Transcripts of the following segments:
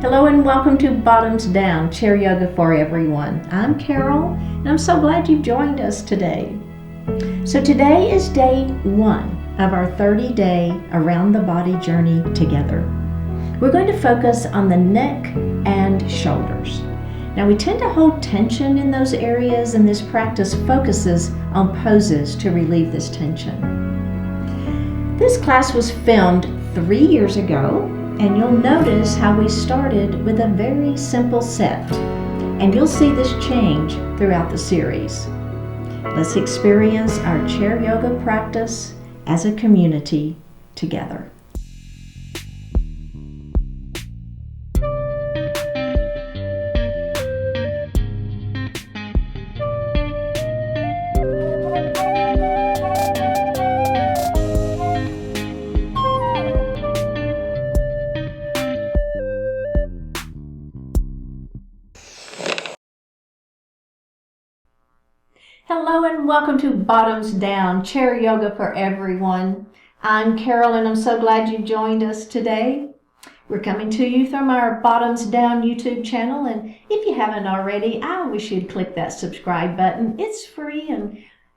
Hello and welcome to Bottoms Down, Chair Yoga for Everyone. I'm Carol and I'm so glad you've joined us today. So today is day 1 of our 30-day Around the Body journey together. We're going to focus on the neck and shoulders. Now we tend to hold tension in those areas, and this practice focuses on poses to relieve this tension. This class was filmed 3 years ago, and you'll notice how we started with a very simple set, and you'll see this change throughout the series. Let's experience our chair yoga practice as a community together. Hello and welcome to Bottoms Down, Chair Yoga for Everyone. I'm Carol and I'm so glad you joined us today. We're coming to you from our Bottoms Down YouTube channel, and if you haven't already, I wish you'd click that subscribe button. It's free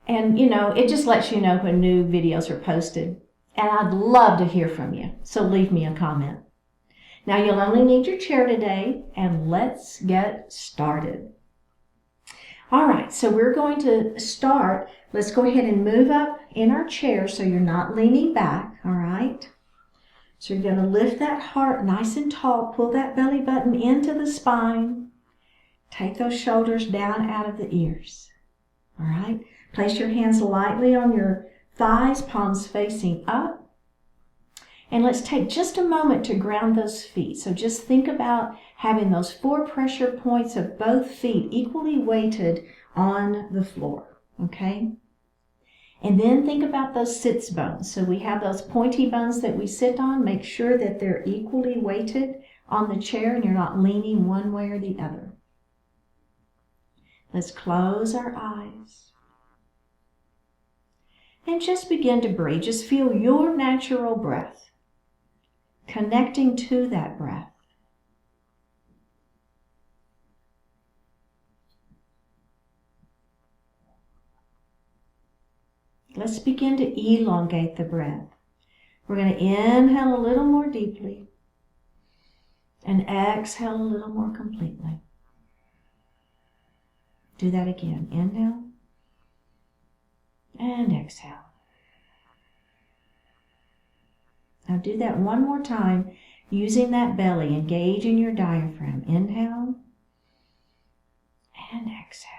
and you know, it just lets you know when new videos are posted. And I'd love to hear from you, so leave me a comment. Now you'll only need your chair today, and let's get started. All right, so we're going to start. Let's go ahead and move up in our chair so you're not leaning back, all right? So you're going to lift that heart nice and tall, pull that belly button into the spine. Take those shoulders down out of the ears, all right? Place your hands lightly on your thighs, palms facing up. And let's take just a moment to ground those feet. So just think about having those 4 pressure points of both feet equally weighted on the floor, okay? And then think about those sits bones. So we have those pointy bones that we sit on. Make sure that they're equally weighted on the chair and you're not leaning one way or the other. Let's close our eyes. And just begin to breathe. Just feel your natural breath. Connecting to that breath. Let's begin to elongate the breath. We're going to inhale a little more deeply and exhale a little more completely. Do that again. Inhale and exhale. Now do that one more time using that belly, engaging your diaphragm. Inhale and exhale.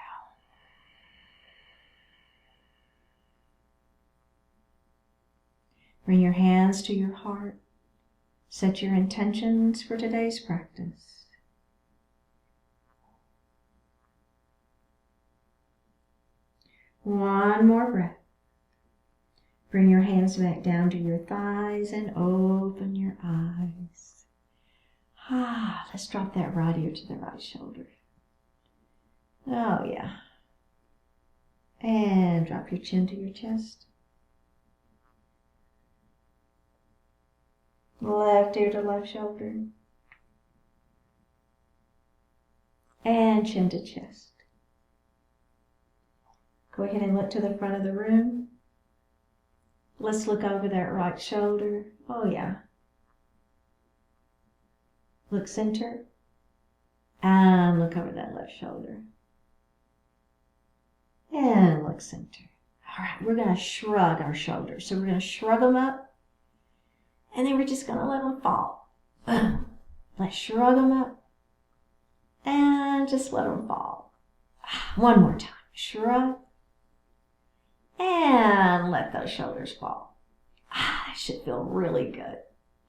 Bring your hands to your heart. Set your intentions for today's practice. One more breath. Bring your hands back down to your thighs and open your eyes. Let's drop that right ear to the right shoulder. Oh yeah. And drop your chin to your chest. Left ear to left shoulder. And chin to chest. Go ahead and look to the front of the room. Let's look over that right shoulder. Oh yeah. Look center. And look over that left shoulder. And look center. All right, we're going to shrug our shoulders. So we're going to shrug them up. And then we're just going to let them fall. Let's shrug them up. And just let them fall. One more time. Shrug. And let those shoulders fall. That should feel really good.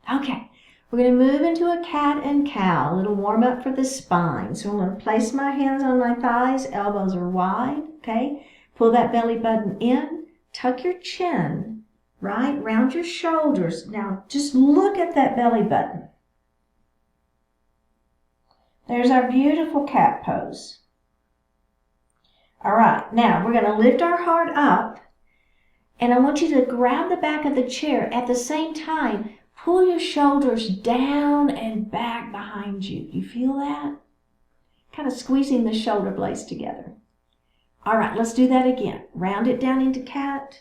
Okay, we're going to move into a cat and cow, a little warm up for the spine. So I'm going to place my hands on my thighs, elbows are wide, okay? Pull that belly button in, tuck your chin, right? Round your shoulders. Now just look at that belly button. There's our beautiful cat pose. All right, now we're going to lift our heart up, and I want you to grab the back of the chair. At the same time, Pull your shoulders down and back behind you. You feel that? Kind of squeezing the shoulder blades together. All right, let's do that again. Round it down into cat.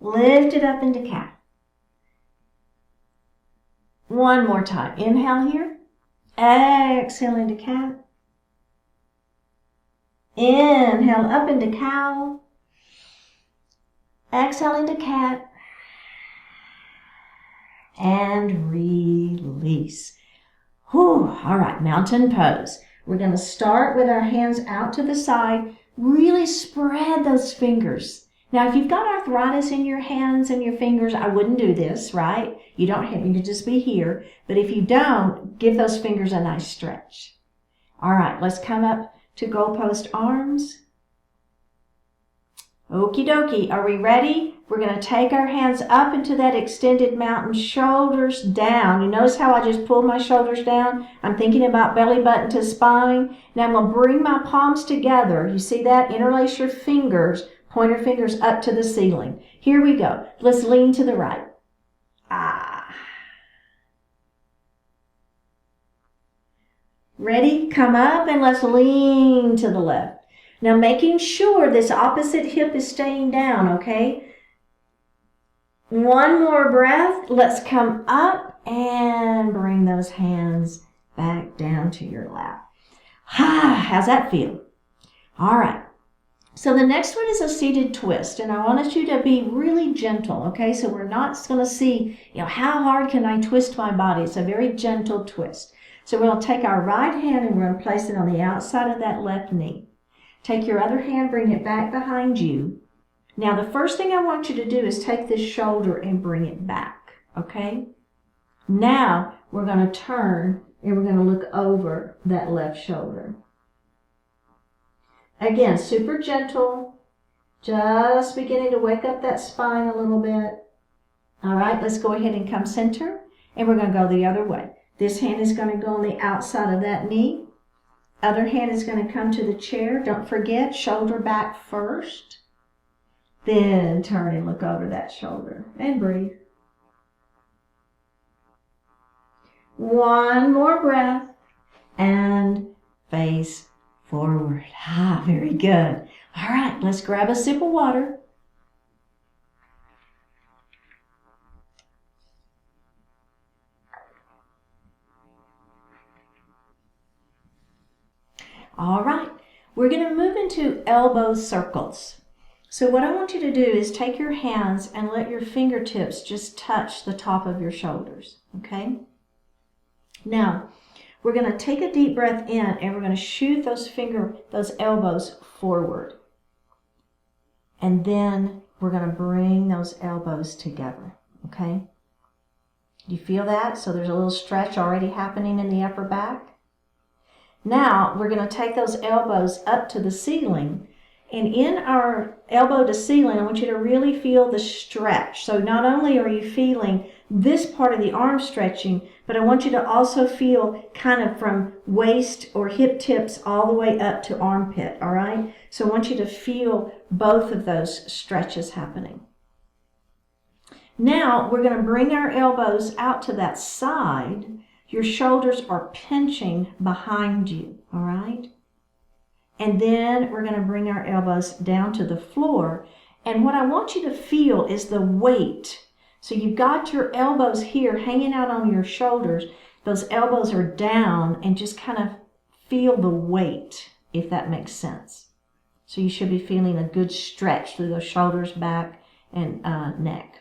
Lift it up into cat. One more time. Inhale here. Exhale into cat. Inhale up into cow. Exhale into cat. And release. Whew. All right, mountain pose. We're going to start with our hands out to the side. Really spread those fingers. Now, if you've got arthritis in your hands and your fingers, I wouldn't do this, right? You don't have, you could just be here. But if you don't, give those fingers a nice stretch. All right, let's come up to goalpost arms. Okie dokie, are we ready? We're going to take our hands up into that extended mountain, shoulders down. You notice how I just pulled my shoulders down? I'm thinking about belly button to spine. Now I'm going to bring my palms together. You see that? Interlace your fingers, pointer fingers up to the ceiling. Here we go. Let's lean to the right. Ready? Come up and let's lean to the left. Now making sure this opposite hip is staying down, okay? One more breath. Let's come up and bring those hands back down to your lap. How's that feel? All right. So the next one is a seated twist, and I want you to be really gentle, okay? So we're not going to see, how hard can I twist my body? It's a very gentle twist. So we'll take our right hand and we're going to place it on the outside of that left knee. Take your other hand, bring it back behind you. Now, the first thing I want you to do is take this shoulder and bring it back, okay? Now, we're going to turn and we're going to look over that left shoulder. Again, super gentle, just beginning to wake up that spine a little bit. All right, let's go ahead and come center, and we're going to go the other way. This hand is going to go on the outside of that knee. Other hand is going to come to the chair. Don't forget, shoulder back first. Then turn and look over that shoulder and breathe. One more breath and face forward. Very good. All right, let's grab a sip of water. All right, we're going to move into elbow circles. So what I want you to do is take your hands and let your fingertips just touch the top of your shoulders, okay? Now, we're going to take a deep breath in and we're going to shoot those elbows forward. And then we're going to bring those elbows together, okay? You feel that? So there's a little stretch already happening in the upper back. Now, we're going to take those elbows up to the ceiling. And in our elbow to ceiling, I want you to really feel the stretch. So not only are you feeling this part of the arm stretching, but I want you to also feel kind of from waist or hip tips all the way up to armpit, all right? So I want you to feel both of those stretches happening. Now, we're going to bring our elbows out to that side. Your shoulders are pinching behind you, all right? And then we're going to bring our elbows down to the floor. And what I want you to feel is the weight. So you've got your elbows here hanging out on your shoulders. Those elbows are down, and just kind of feel the weight, if that makes sense. So you should be feeling a good stretch through those shoulders, back, and neck.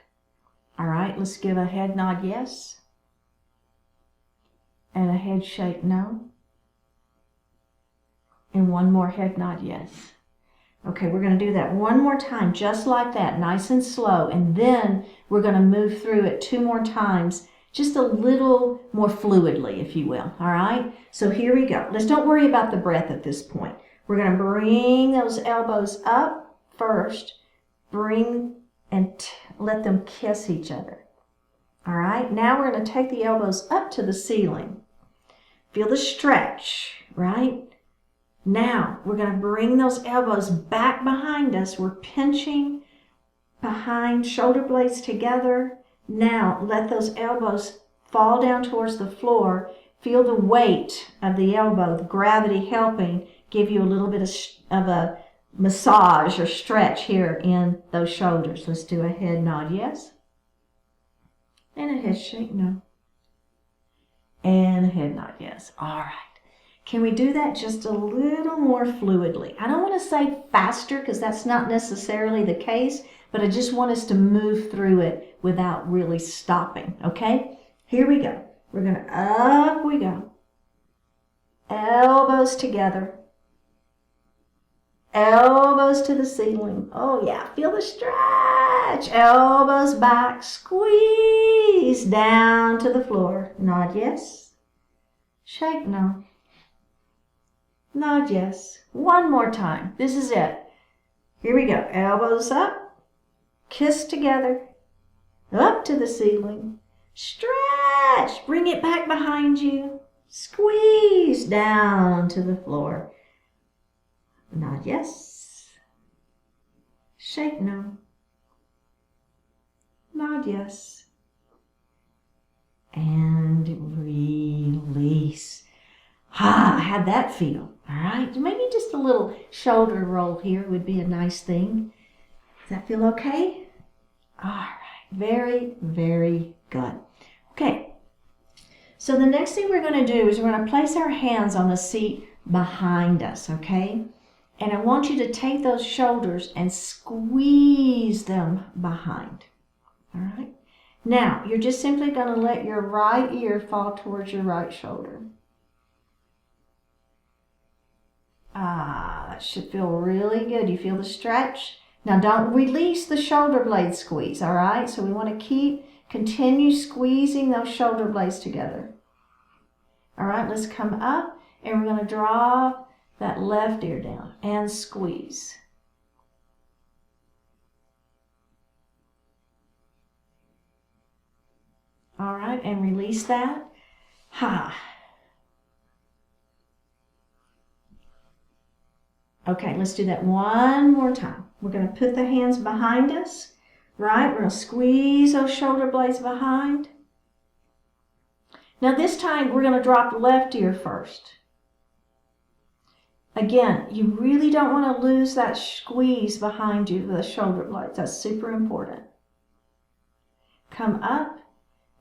All right, let's give a head nod yes. And a head shake no. And one more head nod yes. Okay, we're going to do that one more time, just like that, nice and slow. And then we're going to move through it 2 more times, just a little more fluidly, if you will. All right? So here we go. Let's don't worry about the breath at this point. We're going to bring those elbows up first. Bring and let them kiss each other. All right? Now we're going to take the elbows up to the ceiling. Feel the stretch, right? Now, we're going to bring those elbows back behind us. We're pinching behind, shoulder blades together. Now let those elbows fall down towards the floor. Feel the weight of the elbow, the gravity helping give you a little bit of a massage or stretch here in those shoulders. Let's do a head nod, yes. And a head shake, no. And a head nod, yes. All right. Can we do that just a little more fluidly? I don't want to say faster because that's not necessarily the case, but I just want us to move through it without really stopping, okay? Here we go. We're going to, up we go. Elbows together. Elbows to the ceiling. Oh yeah, feel the stretch. Elbows back, squeeze down to the floor. Nod yes. Shake no. Nod yes. One more time. This is it. Here we go. Elbows up. Kiss together. Up to the ceiling. Stretch. Bring it back behind you. Squeeze down to the floor. Nod yes. Shake no. Nod yes. And release. How'd that feel? All right. Maybe just a little shoulder roll here would be a nice thing. Does that feel okay? All right. Very, very good. Okay. So the next thing we're going to do is we're going to place our hands on the seat behind us, okay? And I want you to take those shoulders and squeeze them behind. All right? Now, you're just simply going to let your right ear fall towards your right shoulder. That should feel really good. You feel the stretch? Now, don't release the shoulder blade squeeze, all right? So we want to continue squeezing those shoulder blades together. All right, let's come up and we're going to drop that left ear down and squeeze. All right, and release that. Okay, let's do that one more time. We're going to put the hands behind us, right? We're going to squeeze those shoulder blades behind. Now this time we're going to drop the left ear first. Again, you really don't want to lose that squeeze behind you with the shoulder blades. That's super important. Come up,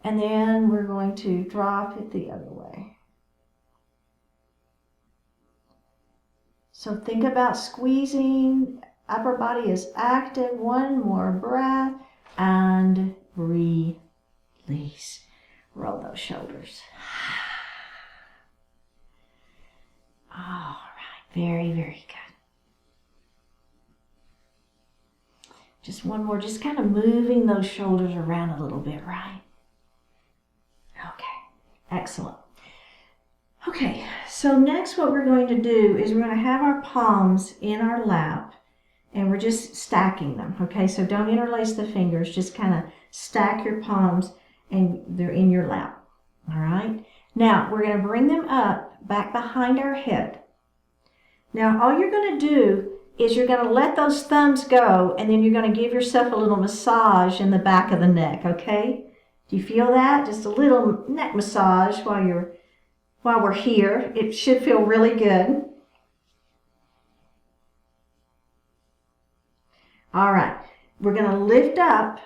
and then we're going to drop it the other way. So think about squeezing. Upper body is active. One more breath, and release. Roll those shoulders. All right, very, very good. Just one more, just kind of moving those shoulders around a little bit, right? Okay, excellent. Okay, so next what we're going to do is we're going to have our palms in our lap and we're just stacking them, okay? So don't interlace the fingers, just kind of stack your palms and they're in your lap, all right? Now, we're going to bring them up back behind our head. Now, all you're going to do is you're going to let those thumbs go and then you're going to give yourself a little massage in the back of the neck, okay? Do you feel that? Just a little neck massage while we're here. It should feel really good. All right, we're going to lift up.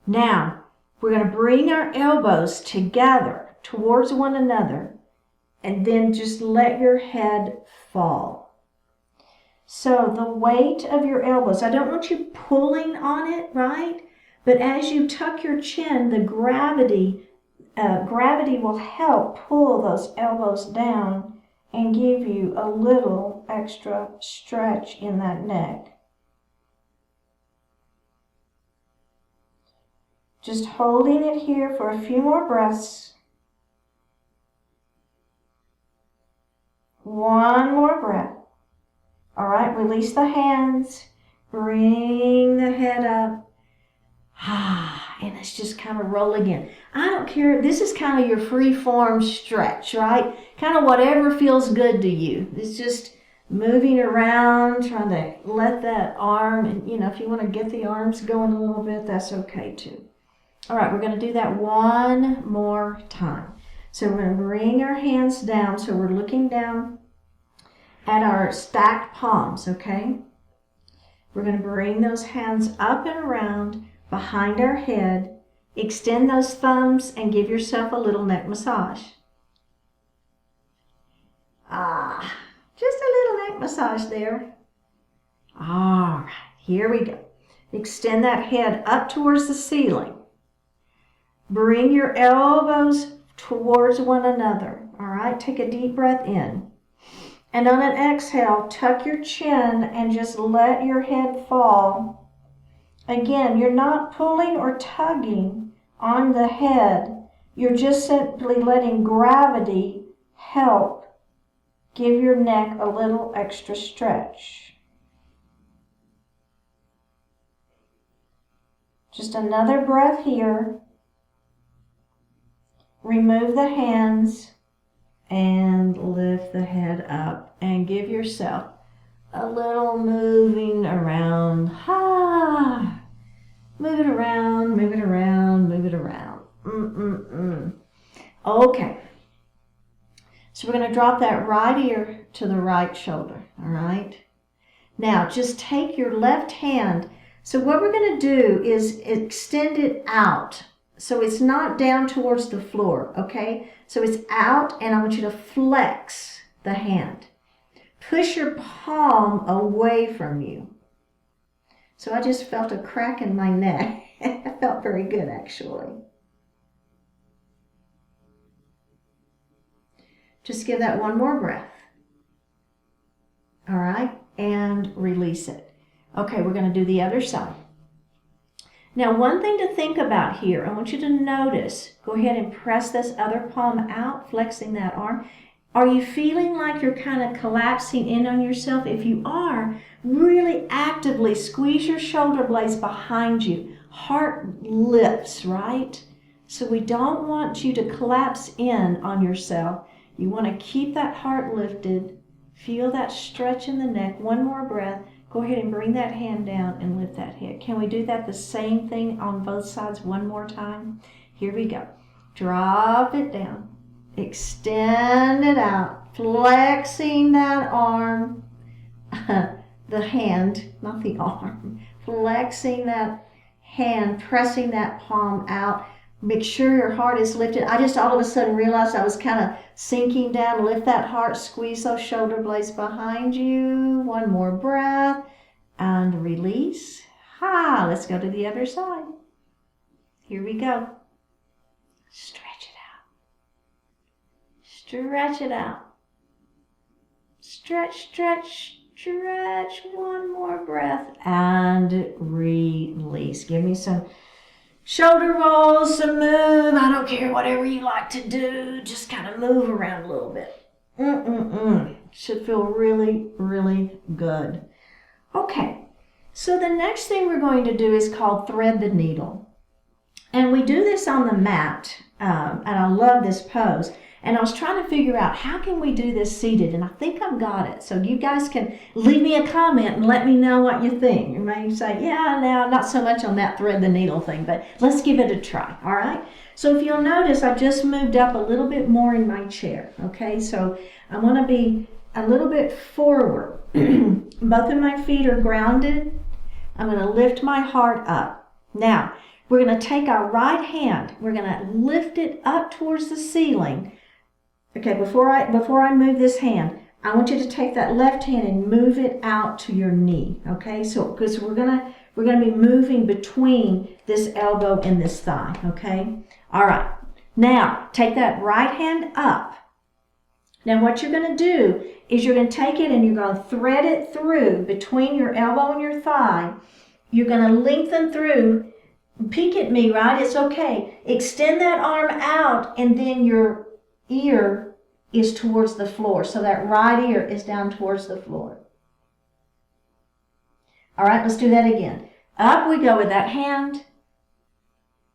Now, we're going to bring our elbows together towards one another and then just let your head fall. So the weight of your elbows, I don't want you pulling on it, right? But as you tuck your chin, the gravity will help pull those elbows down and give you a little extra stretch in that neck. Just holding it here for a few more breaths. One more breath. All right, release the hands. Bring the head up. And let's just kind of roll again. I don't care. This is kind of your free form stretch, right? Kind of whatever feels good to you. It's just moving around, trying to let that arm, and if you want to get the arms going a little bit, that's okay too. All right, we're going to do that one more time. So we're going to bring our hands down, so we're looking down at our stacked palms, okay? We're going to bring those hands up and around behind our head. Extend those thumbs and give yourself a little neck massage. Just a little neck massage there. All right, here we go. Extend that head up towards the ceiling. Bring your elbows towards one another. All right, take a deep breath in. And on an exhale, tuck your chin and just let your head fall. Again, you're not pulling or tugging on the head. You're just simply letting gravity help give your neck a little extra stretch. Just another breath here. Remove the hands and lift the head up and give yourself a little moving around. Move it around, move it around, move it around. Okay. So we're going to drop that right ear to the right shoulder, all right? Now, just take your left hand. So what we're going to do is extend it out. So it's not down towards the floor, okay? So it's out, and I want you to flex the hand. Push your palm away from you. So I just felt a crack in my neck. It felt very good, actually. Just give that one more breath. All right, and release it. Okay, we're going to do the other side. Now, one thing to think about here, I want you to notice, go ahead and press this other palm out, flexing that arm. Are you feeling like you're kind of collapsing in on yourself? If you are, really actively squeeze your shoulder blades behind you. Heart lifts, right? So we don't want you to collapse in on yourself. You want to keep that heart lifted. Feel that stretch in the neck. One more breath. Go ahead and bring that hand down and lift that head. Can we do that the same thing on both sides one more time? Here we go. Drop it down. Extend it out. Flexing that arm. The hand, not the arm. Flexing that hand, pressing that palm out. Make sure your heart is lifted. I just all of a sudden realized I was kind of sinking down. Lift that heart, squeeze those shoulder blades behind you. One more breath and release. Let's go to the other side. Here we go. Stretch it out. Stretch it out. Stretch, stretch, stretch. One more breath and release. Give me some shoulder rolls, some move. I don't care, whatever you like to do. Just kind of move around a little bit. Should feel really, really good. Okay, so the next thing we're going to do is called thread the needle. And we do this on the mat, and I love this pose. And I was trying to figure out how can we do this seated, and I think I've got it. So you guys can leave me a comment and let me know what you think. You may say, yeah, no, not so much on that thread the needle thing, but let's give it a try, all right? So if you'll notice, I just moved up a little bit more in my chair, okay? So I want to be a little bit forward. Both of my feet are grounded. I'm going to lift my heart up. Now, we're going to take our right hand. We're going to lift it up towards the ceiling. Okay, before I move this hand, I want you to take that left hand and move it out to your knee. Okay, so because we're gonna be moving between this elbow and this thigh. Okay, all right. Now take that right hand up. Now what you're going to do is you're going to take it and you're going to thread it through between your elbow and your thigh. You're going to lengthen through. Peek at me, right? It's okay. Extend that arm out, and then your ear is towards the floor. So that right ear is down towards the floor. All right, let's do that again. Up we go with that hand.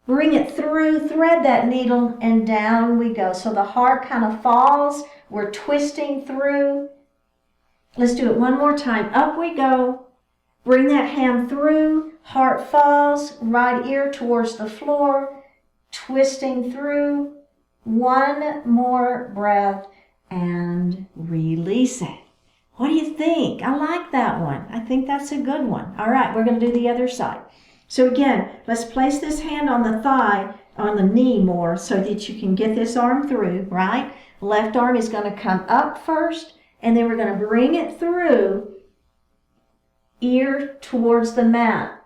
Bring it through, thread that needle, and down we go. So the heart kind of falls. We're twisting through. Let's do it one more time. Up we go. Bring that hand through. Heart falls. Right ear towards the floor. Twisting through. One more breath and release it. What do you think? I like that one. I think that's a good one. All right, we're going to do the other side. So again, let's place this hand on the thigh, on the knee more, so that you can get this arm through, right? Left arm is going to come up first, and then we're going to bring it through, ear towards the mat.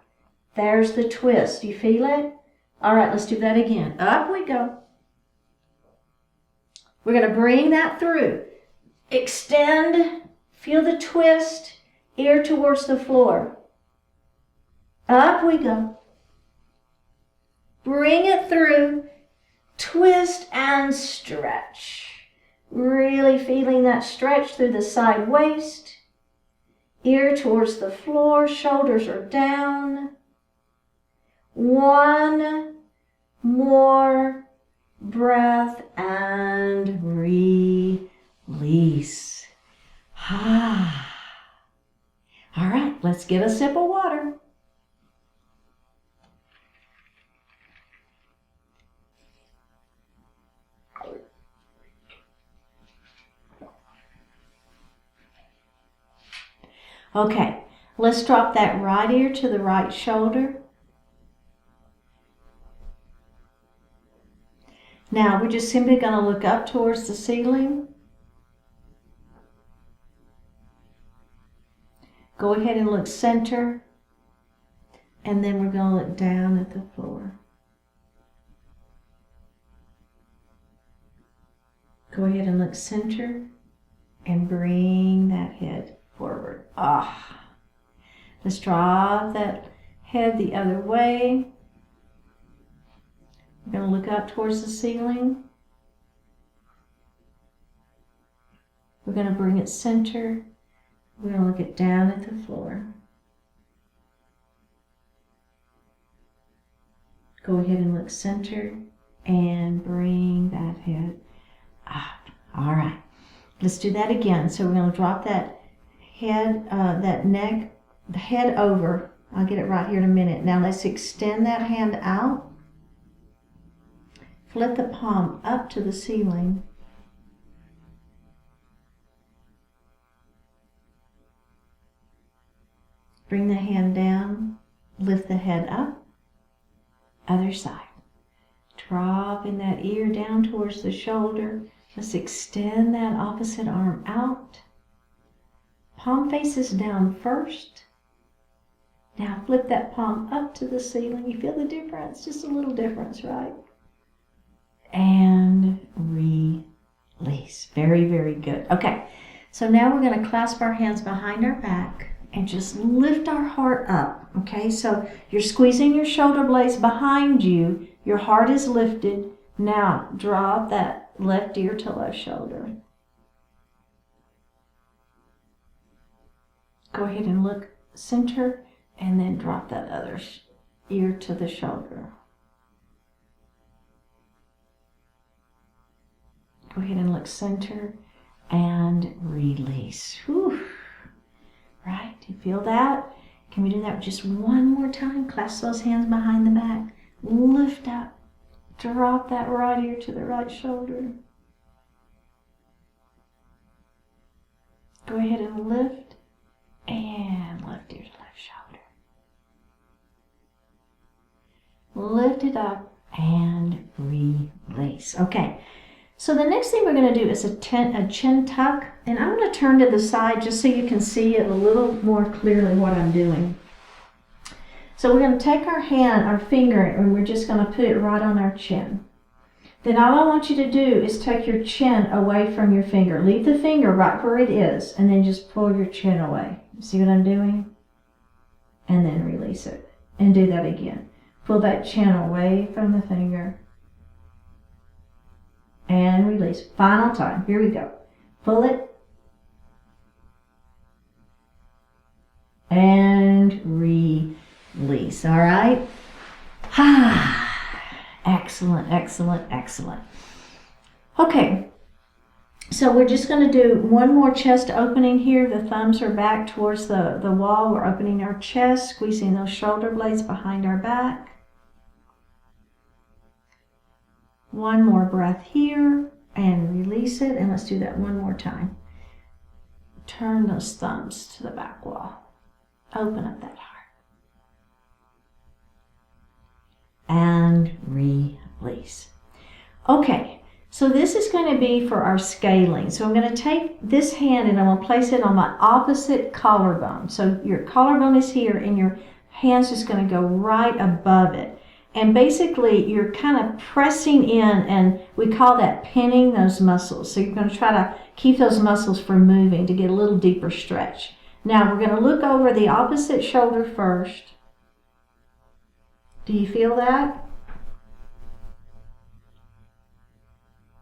There's the twist. You feel it? All right, let's do that again. Up we go. We're going to bring that through. Extend. Feel the twist, ear towards the floor. Up we go. Bring it through, twist and stretch. Really feeling that stretch through the side waist. Ear towards the floor, shoulders are down. One more breath and release. All right, let's get a sip of water. Okay, let's drop that right ear to the right shoulder. Now we're just simply going to look up towards the ceiling. Go ahead and look center, and then we're going to look down at the floor. Go ahead and look center and bring that head forward. Let's drop that head the other way. We're going to look up towards the ceiling. We're going to bring it center. We're going to look it down at the floor. Go ahead and look center and bring that head up. All right, let's do that again. So we're going to drop that head, that neck, the head over. I'll get it right here in a minute. Now let's extend that hand out. Flip the palm up to the ceiling. Bring the hand down, lift the head up, other side. Dropping that ear down towards the shoulder. Let's extend that opposite arm out. Palm faces down first. Now flip that palm up to the ceiling. You feel the difference? Just a little difference, right? And release. Very, very good. Okay, so now we're going to clasp our hands behind our back and just lift our heart up, okay? So you're squeezing your shoulder blades behind you. Your heart is lifted. Now drop that left ear to left shoulder. Go ahead and look center and then drop that other ear to the shoulder. Go ahead and look center and release. Whew. Right, do you feel that? Can we do that just one more time? Clasp those hands behind the back. Lift up. Drop that right ear to the right shoulder. Go ahead and lift. And left ear to left shoulder. Lift it up and release. Okay. So the next thing we're going to do is a chin tuck, and I'm going to turn to the side just so you can see it a little more clearly what I'm doing. So we're going to take our hand, our finger, and we're just going to put it right on our chin. Then all I want you to do is take your chin away from your finger. Leave the finger right where it is, and then just pull your chin away. See what I'm doing? And then release it. And do that again. Pull that chin away from the finger. And release. Final time. Here we go. Pull it. And release. All right? Excellent, excellent, excellent. Okay. So we're just going to do one more chest opening here. The thumbs are back towards the wall. We're opening our chest, squeezing those shoulder blades behind our back. One more breath here and release it. And let's do that one more time. Turn those thumbs to the back wall. Open up that heart. And release. Okay. So this is going to be for our scalene. So I'm going to take this hand and I'm going to place it on my opposite collarbone. So your collarbone is here and your hand's just going to go right above it. And basically you're kind of pressing in, and we call that pinning those muscles. So you're going to try to keep those muscles from moving to get a little deeper stretch. Now we're going to look over the opposite shoulder first. Do you feel that?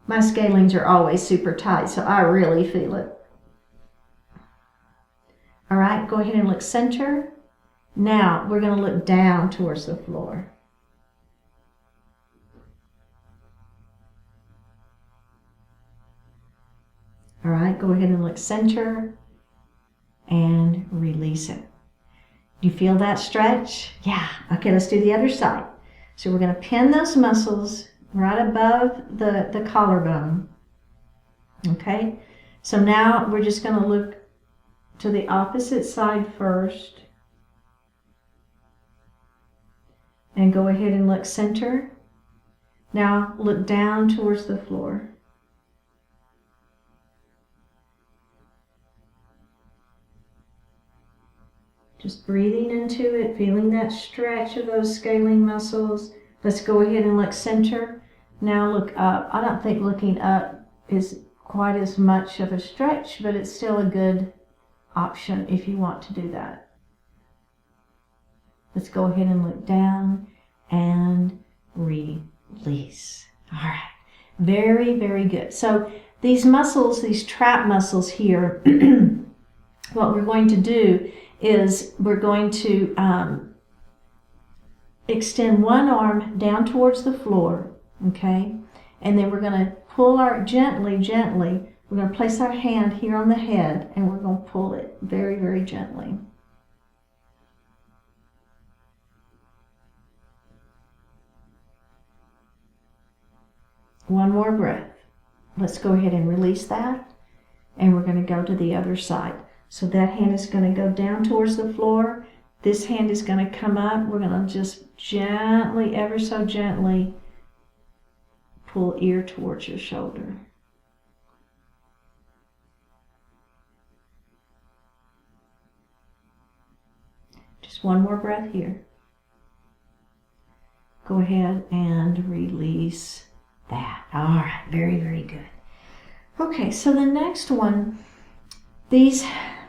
My scalenes are always super tight, so I really feel it. All right, go ahead and look center. Now we're going to look down towards the floor. All right, go ahead and look center and release it. You feel that stretch? Yeah. Okay, let's do the other side. So we're going to pin those muscles right above the collarbone. Okay, so now we're just going to look to the opposite side first and go ahead and look center. Now look down towards the floor. Just breathing into it, feeling that stretch of those scalene muscles. Let's go ahead and look center. Now look up. I don't think looking up is quite as much of a stretch, but it's still a good option if you want to do that. Let's go ahead and look down and release. All right. Very, very good. So these muscles, these trap muscles here, what we're going to do is we're going to extend one arm down towards the floor. Okay, and then we're going to pull our gently, we're going to place our hand here on the head and we're going to pull it very, very gently. One more breath. Let's go ahead and release that, and we're going to go to the other side. So that hand is going to go down towards the floor. This hand is going to come up. We're going to just gently, ever so gently, pull ear towards your shoulder. Just one more breath here. Go ahead and release that. All right, very, very good. Okay, so the next one, these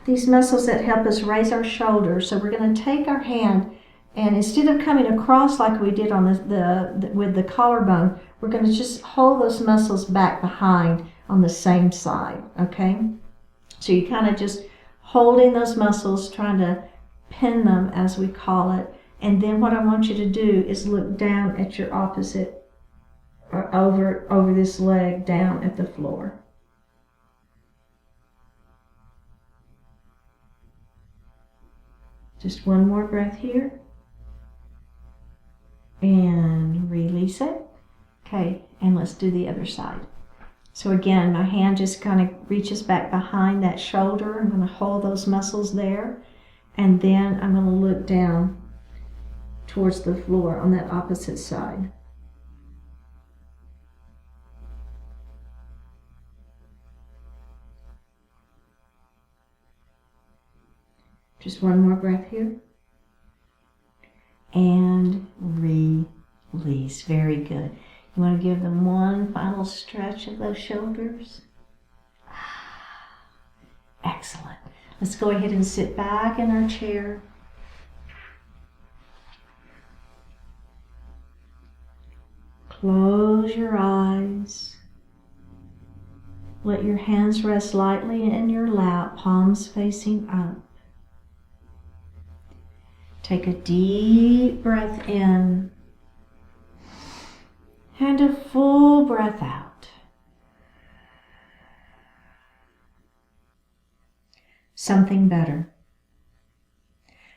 muscles that help us raise our shoulders. So we're going to take our hand, and instead of coming across like we did on with the collarbone, we're going to just hold those muscles back behind on the same side, okay? So you kind of just holding those muscles, trying to pin them as we call it. And then what I want you to do is look down at your opposite, or over this leg, down at the floor. Just one more breath here. And release it. Okay, and let's do the other side. So again, my hand just kind of reaches back behind that shoulder. I'm going to hold those muscles there. And then I'm going to look down towards the floor on that opposite side. Just one more breath here. And release. Very good. You want to give them one final stretch of those shoulders. Excellent. Let's go ahead and sit back in our chair. Close your eyes. Let your hands rest lightly in your lap, palms facing up. Take a deep breath in and a full breath out. something better.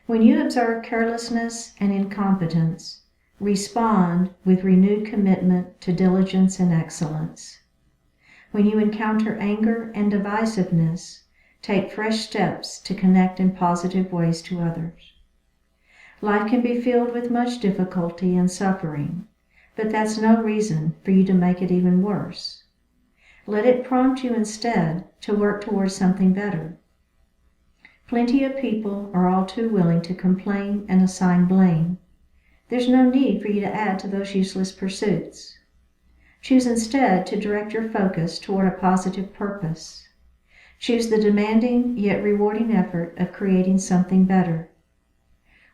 When you observe carelessness and incompetence, respond with renewed commitment to diligence and excellence. When you encounter anger and divisiveness, take fresh steps to connect in positive ways to others. Life can be filled with much difficulty and suffering, but that's no reason for you to make it even worse. Let it prompt you instead to work towards something better. Plenty of people are all too willing to complain and assign blame. There's no need for you to add to those useless pursuits. Choose instead to direct your focus toward a positive purpose. Choose the demanding yet rewarding effort of creating something better.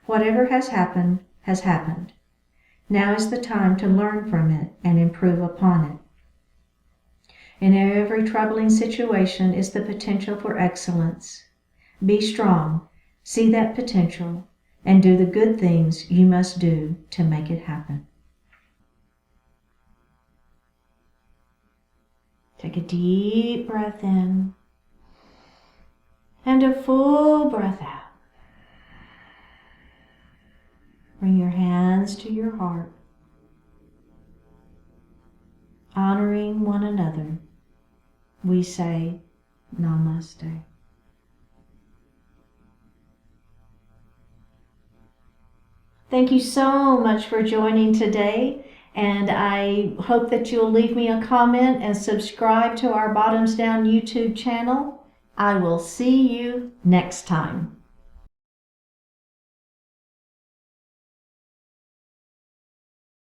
Whatever has happened has happened. Now is the time to learn from it and improve upon it. In every troubling situation is the potential for excellence. Be strong, see that potential, and do the good things you must do to make it happen. Take a deep breath in and a full breath out. Bring your hands to your heart, honoring one another. We say Namaste. Thank you so much for joining today, and I hope that you'll leave me a comment and subscribe to our Bottoms Down YouTube channel. I will see you next time.